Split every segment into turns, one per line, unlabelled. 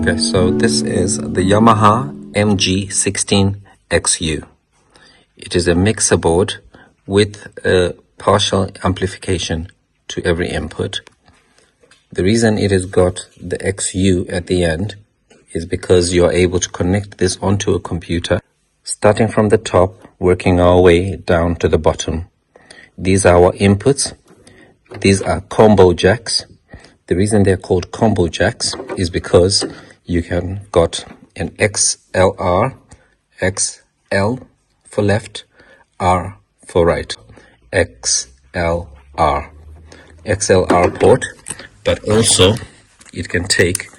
Okay, so this is the Yamaha MG16XU. It is a mixer board with a partial amplification to every input. The reason it has got the XU at the end is because you are able to connect this onto a computer, starting from the top, working our way down to the bottom. These are our inputs. These are combo jacks. The reason they're called combo jacks is because you can got an XLR, XL for left, R for right, XLR port, but also it can take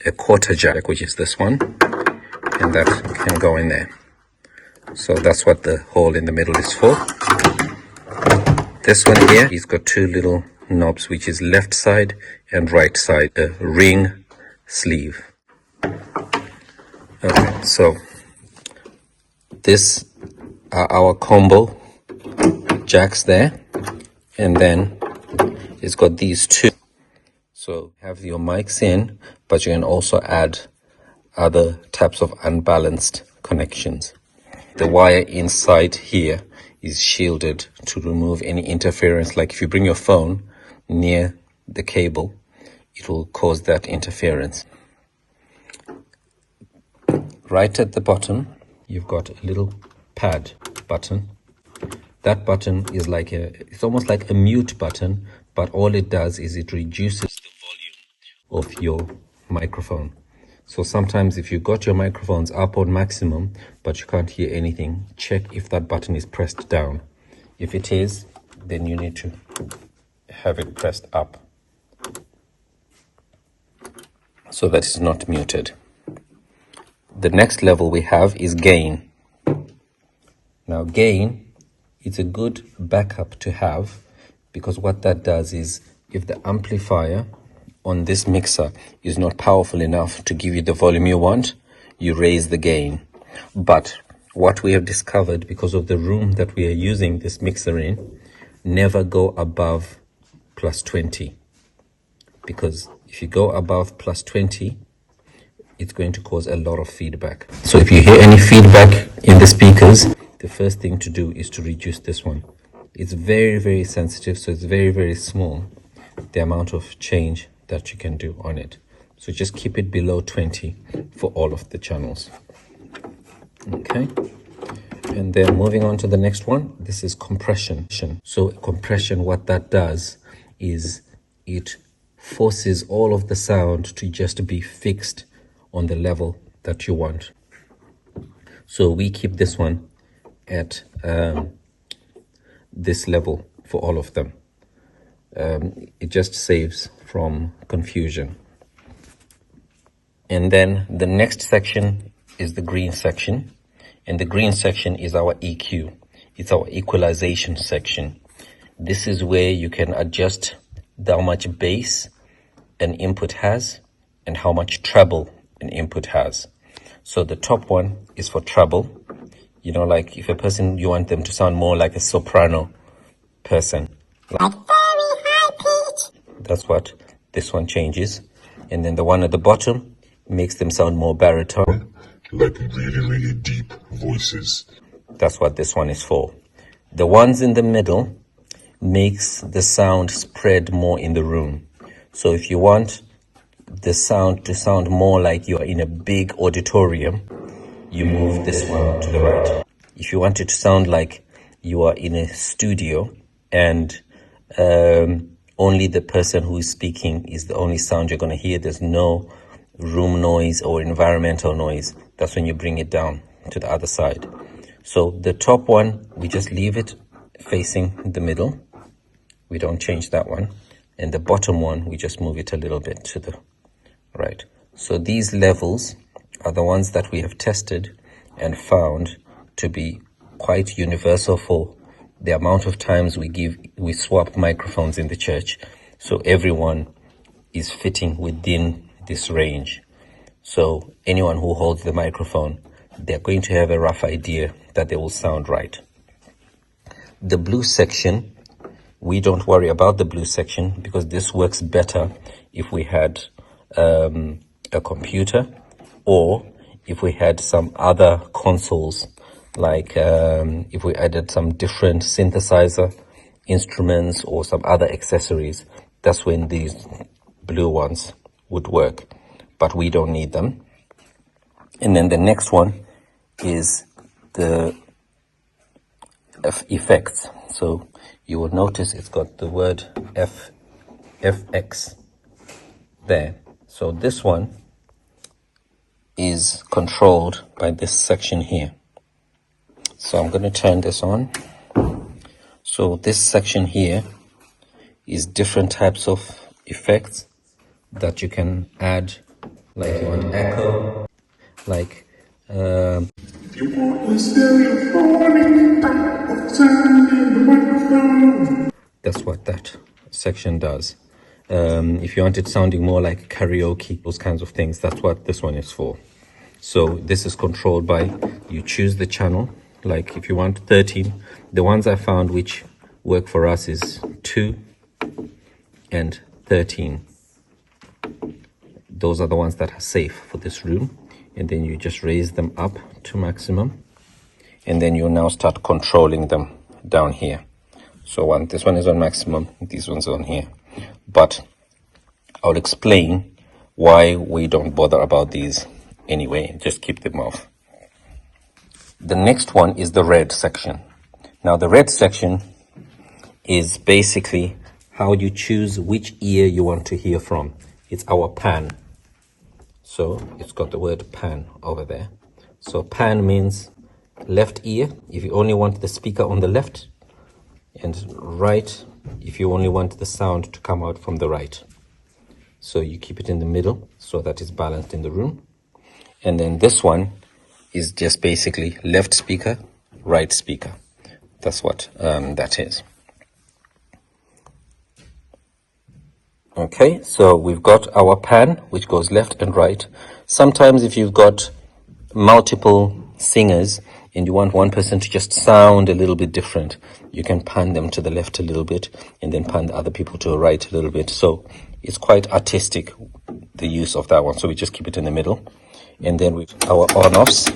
a quarter jack, which is this one, and that can go in there. So that's what the hole in the middle is for. This one here, he's got two little knobs, which is left side and right side, a ring sleeve. Okay, so this are our combo jacks there, and then it's got these two. So have your mics in, but you can also add other types of unbalanced connections. The wire inside here is shielded to remove any interference. Like if you bring your phone near the cable, it will cause that interference. Right at the bottom, you've got a little pad button. That button is it's almost like a mute button, but all it does is it reduces the volume of your microphone. So sometimes if you got your microphones up on maximum, but you can't hear anything, check if that button is pressed down. If it is, then you need to have it pressed up so that it's not muted. The next level we have is gain. Now gain, it's a good backup to have, because what that does is if the amplifier on this mixer is not powerful enough to give you the volume you want, you raise the gain. But what we have discovered, because of the room that we are using this mixer in, never go above +20, because if you go above +20, it's going to cause a lot of feedback. So if you hear any feedback in the speakers, the first thing to do is to reduce this one. It's very, very sensitive, so it's very, very small, the amount of change that you can do on it. So just keep it below 20 for all of the channels. Okay, and then moving on to the next one, this is compression. So compression, what that does is it forces all of the sound to just be fixed on the level that you want. So we keep this one at this level for all of them. It just saves from confusion. And then the next section is the green section, and the green section is our EQ. It's our equalization section. This is where you can adjust how much bass an input has and how much treble an input has. So the top one is for treble. You know, like if a person, you want them to sound more like a soprano person, like very high pitch, that's what this one changes. And then the one at the bottom makes them sound more baritone, like really, really deep voices. That's what this one is for. The ones in the middle makes the sound spread more in the room. So if you want the sound to sound more like you are in a big auditorium, you move this one to the right. If you want it to sound like you are in a studio and only the person who is speaking is the only sound you're going to hear, there's no room noise or environmental noise, that's when you bring it down to the other side. So the top one, we just leave it facing the middle. We don't change that one. And the bottom one, we just move it a little bit to the right. So these levels are the ones that we have tested and found to be quite universal for the amount of times we swap microphones in the church. So everyone is fitting within this range. So anyone who holds the microphone, they're going to have a rough idea that they will sound right. The blue section, we don't worry about the blue section because this works better if we had a computer, or if we had some other consoles, like if we added some different synthesizer instruments or some other accessories, that's when these blue ones would work, but we don't need them. And then the next one is the effects. So you will notice it's got the word FX there. So this one is controlled by this section here. So I'm going to turn this on. So this section here is different types of effects that you can add, like you want echo, like
you want a stereophonic type of sound in the microphone.
That's what that section does. If you want it sounding more like karaoke, those kinds of things, that's what this one is for. So this is controlled by, you choose the channel, like if you want 13, the ones I found which work for us is 2 and 13. Those are the ones that are safe for this room. And then you just raise them up to maximum. And then you now start controlling them down here. So this one is on maximum, this one's on here. But I'll explain why we don't bother about these anyway, just keep them off. The next one is the red section. Now the red section is basically how you choose which ear you want to hear from. It's our pan. So it's got the word pan over there. So pan means left ear if you only want the speaker on the left, and right if you only want the sound to come out from the right. So you keep it in the middle so that it's balanced in the room. And then this one is just basically left speaker, right speaker. That's what that is. Okay, so we've got our pan, which goes left and right. Sometimes if you've got multiple singers and you want one person to just sound a little bit different, you can pan them to the left a little bit and then pan the other people to the right a little bit. So it's quite artistic, the use of that one. So we just keep it in the middle. And then with our on-offs,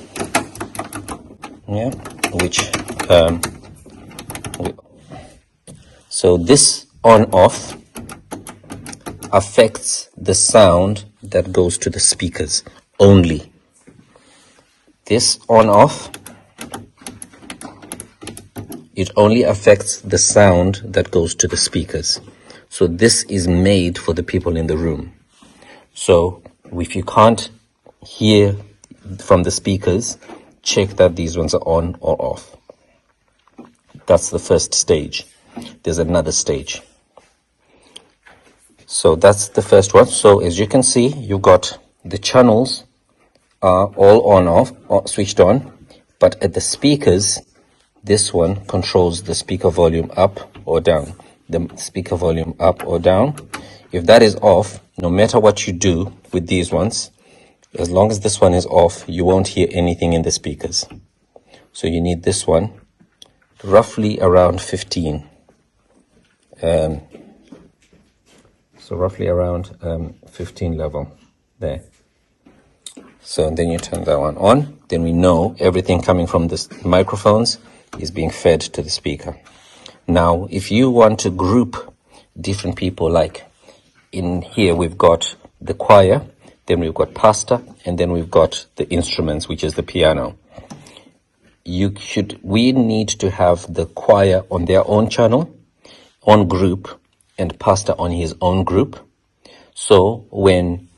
yeah, so this on-off affects the sound that goes to the speakers only. This on-off, it only affects the sound that goes to the speakers. So this is made for the people in the room. So if you can't hear from the speakers, check that these ones are on or off. That's the first stage. There's another stage. So that's the first one. So as you can see, you've got the channels are all on off, or switched on, but at the speakers, this one controls the speaker volume up or down. The speaker volume up or down. If that is off, no matter what you do with these ones, as long as this one is off, you won't hear anything in the speakers. So you need this one roughly around 15. So roughly around 15 level there. So then you turn that one on. Then we know everything coming from the microphones is being fed to the speaker. Now, if you want to group different people, like in here we've got the choir, then we've got pastor, and then we've got the instruments, which is the piano. We need to have the choir on their own channel, on group, and pastor on his own group. So when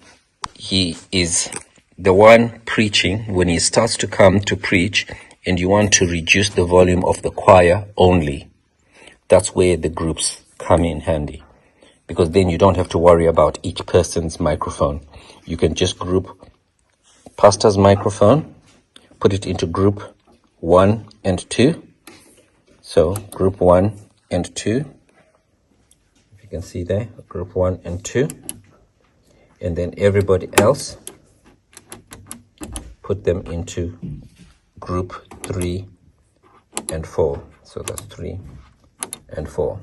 he is the one preaching, when he starts to come to preach and you want to reduce the volume of the choir only, that's where the groups come in handy, because then you don't have to worry about each person's microphone. You can just group pastor's microphone, put it into group 1 and 2. So group 1 and 2. You can see there, group 1 and 2, and then everybody else, put them into group 3 and 4. So that's 3 and 4.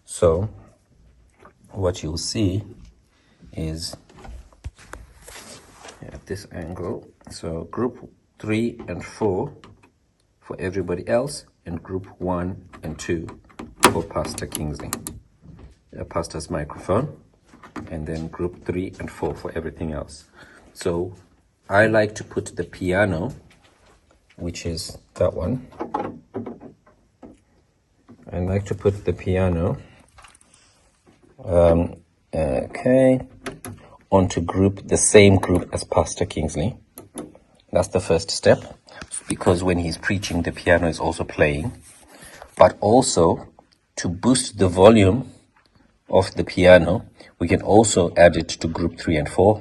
So what you'll see is at this angle. So group 3 and 4 for everybody else, and group 1 and 2 for Pastor Kingsley, Pastor's microphone, and then group 3 and 4 for everything else. So I like to put the piano, which is that one. I like to put the piano onto the same group as Pastor Kingsley. That's the first step, because when he's preaching, the piano is also playing. But also, to boost the volume of the piano, we can also add it to group 3 and 4.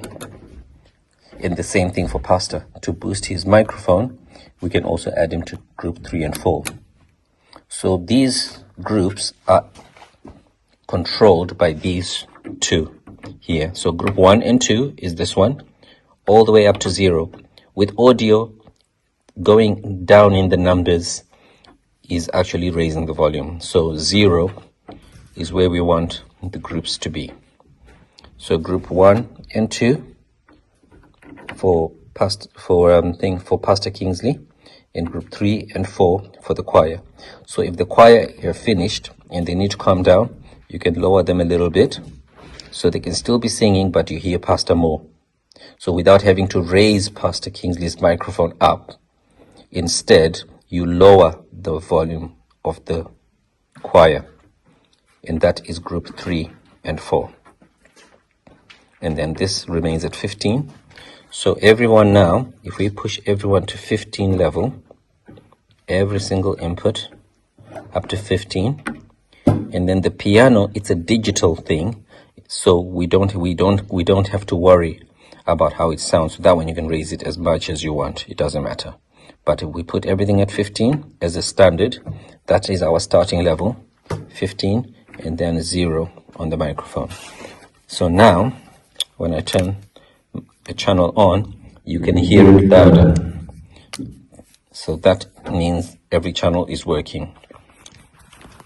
And the same thing for Pastor. To boost his microphone, we can also add him to group 3 and 4. So these groups are controlled by these two here. So group 1 and 2 is this one, all the way up to 0. With audio going down in the numbers is actually raising the volume. So 0 is where we want the groups to be. So group 1 and 2 for Pastor Kingsley, and group 3 and 4 for the choir. So if the choir are finished and they need to calm down, you can lower them a little bit so they can still be singing, but you hear Pastor more. So without having to raise Pastor Kingsley's microphone up, instead you lower the volume of the choir, and that is group 3 and 4. And then this remains at 15. So everyone now, if we push everyone to 15 level, every single input up to 15, and then the piano, it's a digital thing, so we don't have to worry about how it sounds. So that one you can raise it as much as you want, it doesn't matter. But if we put everything at 15 as a standard, that is our starting level, 15, and then 0 on the microphone. So now when I turn the channel on, you can hear it louder. So that means every channel is working.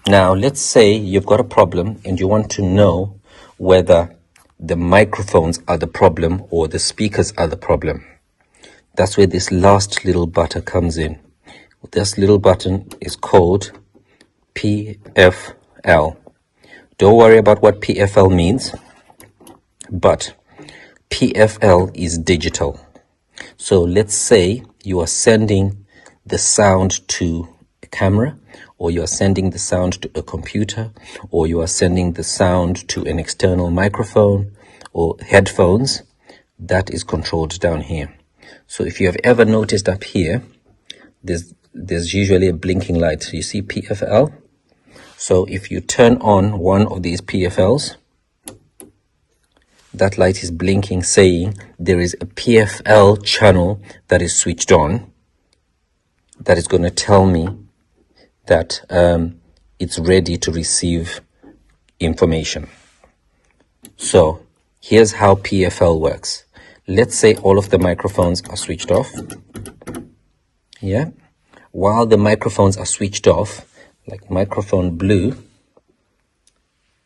Now let's say you've got a problem and you want to know whether the microphones are the problem or the speakers are the problem. That's where this last little button comes in. This little button is called PFL. Don't worry about what PFL means, but PFL is digital. So let's say you are sending the sound to a camera, or you are sending the sound to a computer, or you are sending the sound to an external microphone or headphones. That is controlled down here. So if you have ever noticed up here, there's usually a blinking light. You see PFL? So if you turn on one of these PFLs, that light is blinking, saying there is a PFL channel that is switched on. That is going to tell me that it's ready to receive information. So here's how PFL works. Let's say all of the microphones are switched off. Yeah. While the microphones are switched off, like microphone blue,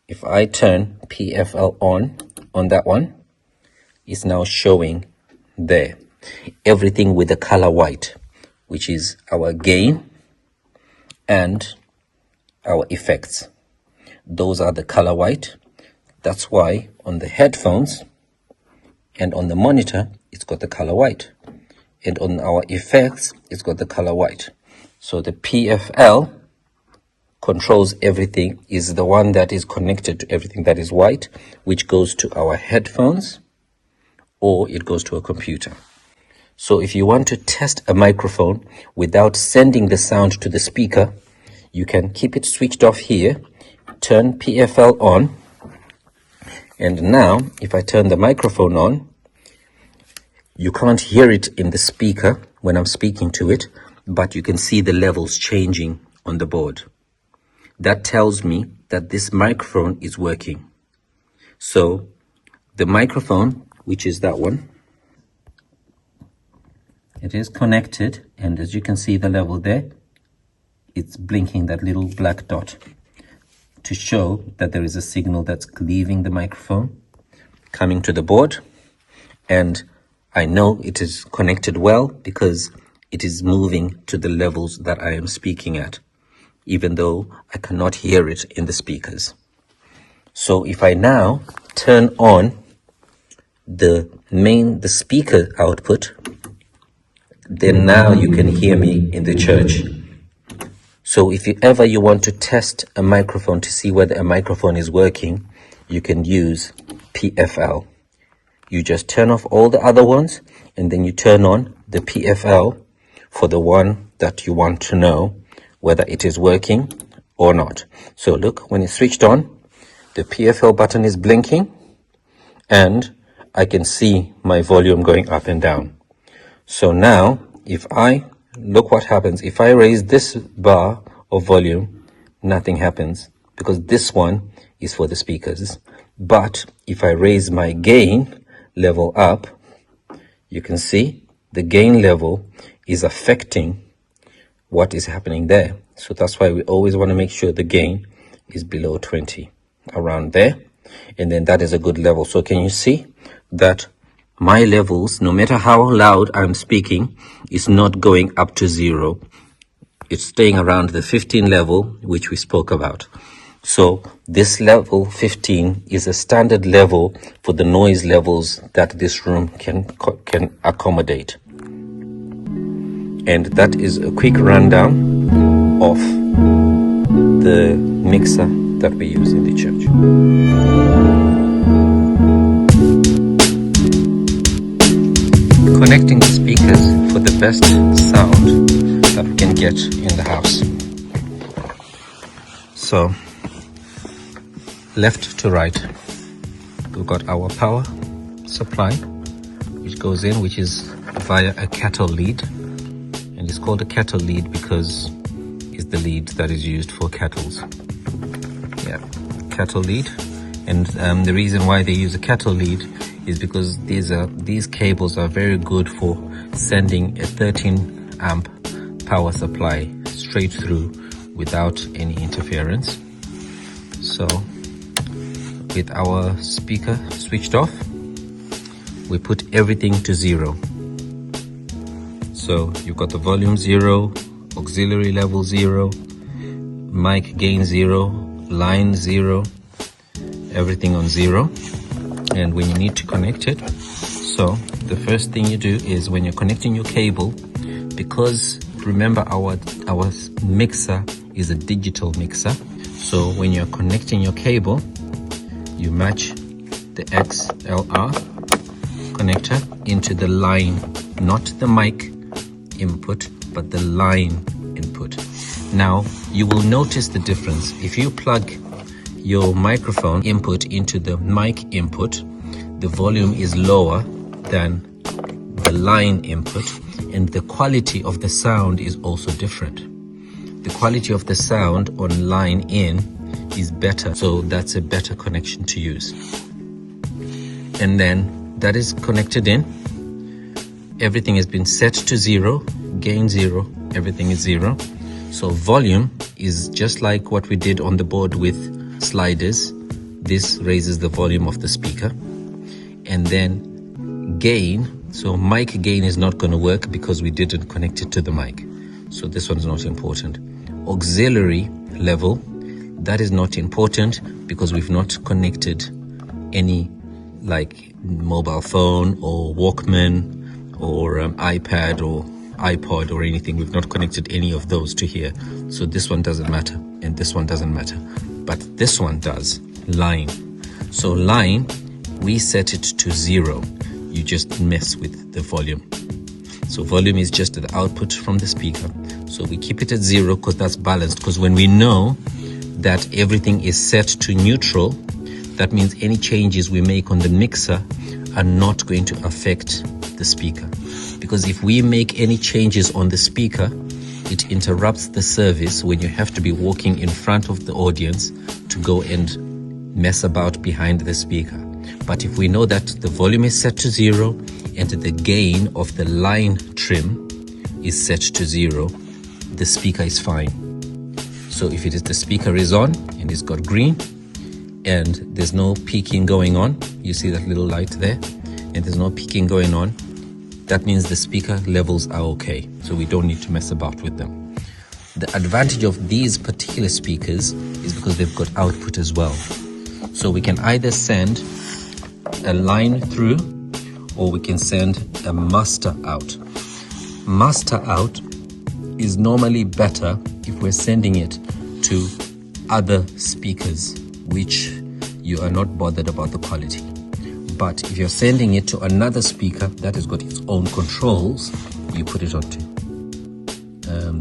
if I turn PFL on that one, it's now showing there everything with the color white, which is our gain and our effects. Those are the color white. That's why on the headphones and on the monitor, it's got the color white. And on our effects, it's got the color white. So the PFL controls everything, is the one that is connected to everything that is white, which goes to our headphones or it goes to a computer. So if you want to test a microphone without sending the sound to the speaker, you can keep it switched off here, turn PFL on, and now if I turn the microphone on, you can't hear it in the speaker when I'm speaking to it, but you can see the levels changing on the board. That tells me that this microphone is working. So the microphone, which is that one, it is connected, and as you can see the level there, it's blinking that little black dot to show that there is a signal that's leaving the microphone, coming to the board, and I know it is connected well because it is moving to the levels that I am speaking at, even though I cannot hear it in the speakers. So if I now turn on the speaker output, then now you can hear me in the church. So if you want to test a microphone to see whether a microphone is working, you can use PFL. You just turn off all the other ones and then you turn on the PFL for the one that you want to know whether it is working or not. So look, when it's switched on, the PFL button is blinking and I can see my volume going up and down. So now, look what happens. If I raise this bar of volume, nothing happens because this one is for the speakers. But if I raise my gain level up, you can see the gain level is affecting what is happening there. So that's why we always want to make sure the gain is below 20, around there. And then that is a good level. So can you see that my levels, no matter how loud I'm speaking, is not going up to 0. It's staying around the 15 level, which we spoke about. So this level 15 is a standard level for the noise levels that this room can accommodate. And that is a quick rundown of the mixer that we use in the church. Connecting the speakers for the best sound that we can get in the house. So left to right, we've got our power supply which goes in, which is via a cattle lead, and it's called a cattle lead because it's the lead that is used for cattles. Yeah, cattle lead. And the reason why they use a cattle lead is because these cables are very good for sending a 13 amp power supply straight through without any interference. So with our speaker switched off, we put everything to 0. So you've got the volume 0, auxiliary level 0, mic gain 0, line 0, everything on 0. And when you need to connect it, so the first thing you do is when you're connecting your cable, because remember our mixer is a digital mixer, so when you're connecting your cable, you match the XLR connector into the line, not the mic input, but the line input. Now you will notice the difference. If you plug your microphone input into the mic input, the volume is lower than the line input, and the quality of the sound is also different. The quality of the sound on line in is better, so that's a better connection to use. And then that is connected in, everything has been set to 0, gain 0, everything is 0. So volume is just like what we did on the board with sliders. This raises the volume of the speaker. And then gain, so mic gain is not going to work because we didn't connect it to the mic, so this one's not important. Auxiliary level, that is not important because we've not connected any like mobile phone or Walkman or iPad or iPod or anything. We've not connected any of those to here, so this one doesn't matter and this one doesn't matter, but this one does. Line, so line, we set it to 0. You just mess with the volume. So volume is just the output from the speaker, so we keep it at 0 because that's balanced. Because when we know that everything is set to neutral, that means any changes we make on the mixer are not going to affect the speaker. Because if we make any changes on the speaker, it interrupts the service when you have to be walking in front of the audience to go and mess about behind the speaker. But if we know that the volume is set to 0 and the gain of the line trim is set to 0, the speaker is fine. So if the speaker is on and it's got green and there's no peaking going on, you see that little light there, and there's no peaking going on, that means the speaker levels are okay, so we don't need to mess about with them. The advantage of these particular speakers is because they've got output as well. So we can either send a line through, or we can send a master out. Master out is normally better if we're sending it to other speakers, which you are not bothered about the quality. But if you're sending it to another speaker that has got its own controls, you put it onto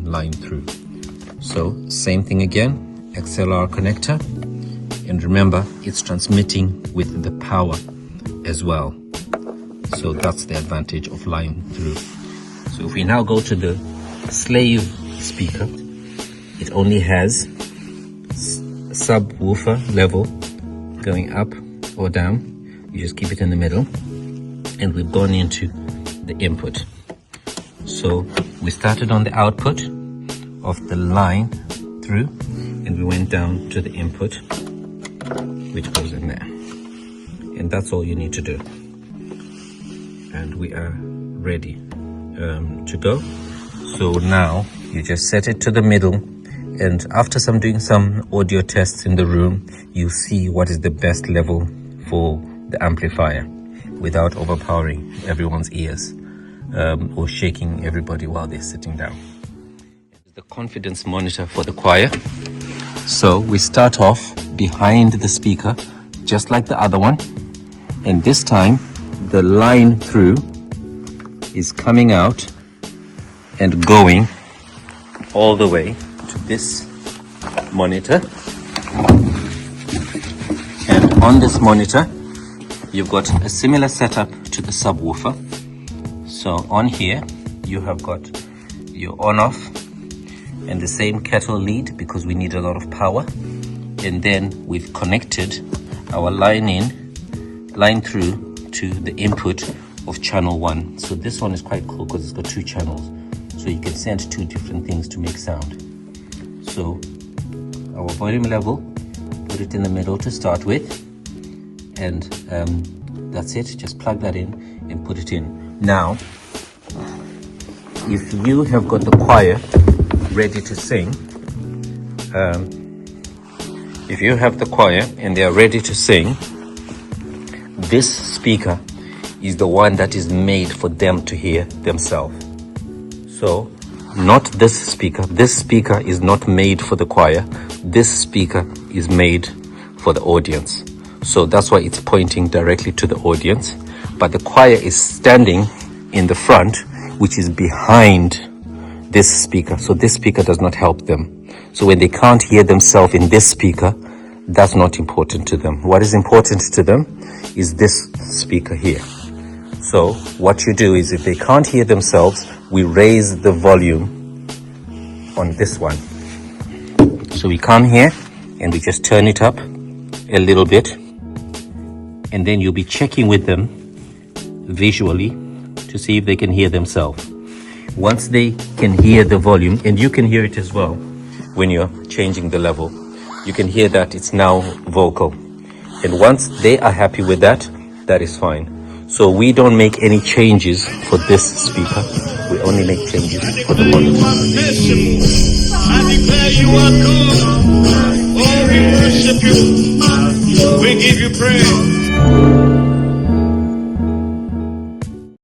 line through. So same thing again, XLR connector, and remember it's transmitting with the power as well. So that's the advantage of line through. So if we now go to the slave speaker, it only has subwoofer level going up or down. You just keep it in the middle, and we've gone into the input. So we started on the output of the line through, and we went down to the input, which goes in there. And that's all you need to do. And we are ready to go. So now you just set it to the middle, and after doing some audio tests in the room, you see what is the best level for the amplifier without overpowering everyone's ears or shaking everybody while they're sitting down. The confidence monitor for the choir. So we start off behind the speaker, just like the other one, and this time the line through is coming out and going all the way to this monitor, and on this monitor you've got a similar setup to the subwoofer. So on here you have got your on off and the same kettle lead, because we need a lot of power, and then we've connected our line through to the input of channel 1. So this one is quite cool because it's got 2 channels, so you can send 2 different things to make sound. So our volume level, put it in the middle to start with, and that's it. Just plug that in and put it in. Now if you have got the choir ready to sing, if you have the choir and they are ready to sing, this speaker is the one that is made for them to hear themselves. So not this speaker. This speaker is not made for the choir. This speaker is made for the audience. So that's why it's pointing directly to the audience, but the choir is standing in the front, which is behind this speaker. So this speaker does not help them. So when they can't hear themselves in this speaker, that's not important to them. What is important to them is this speaker here. So what you do is, if they can't hear themselves, we raise the volume on this one. So we come here and we just turn it up a little bit, and then you'll be checking with them visually to see if they can hear themselves. Once they can hear the volume, and you can hear it as well when you're changing the level, you can hear that it's now vocal. And once they are happy with that, that is fine. So we don't make any changes for this speaker. We only make changes for the monitor.
I declare you are good. Oh, we worship you. We give you praise.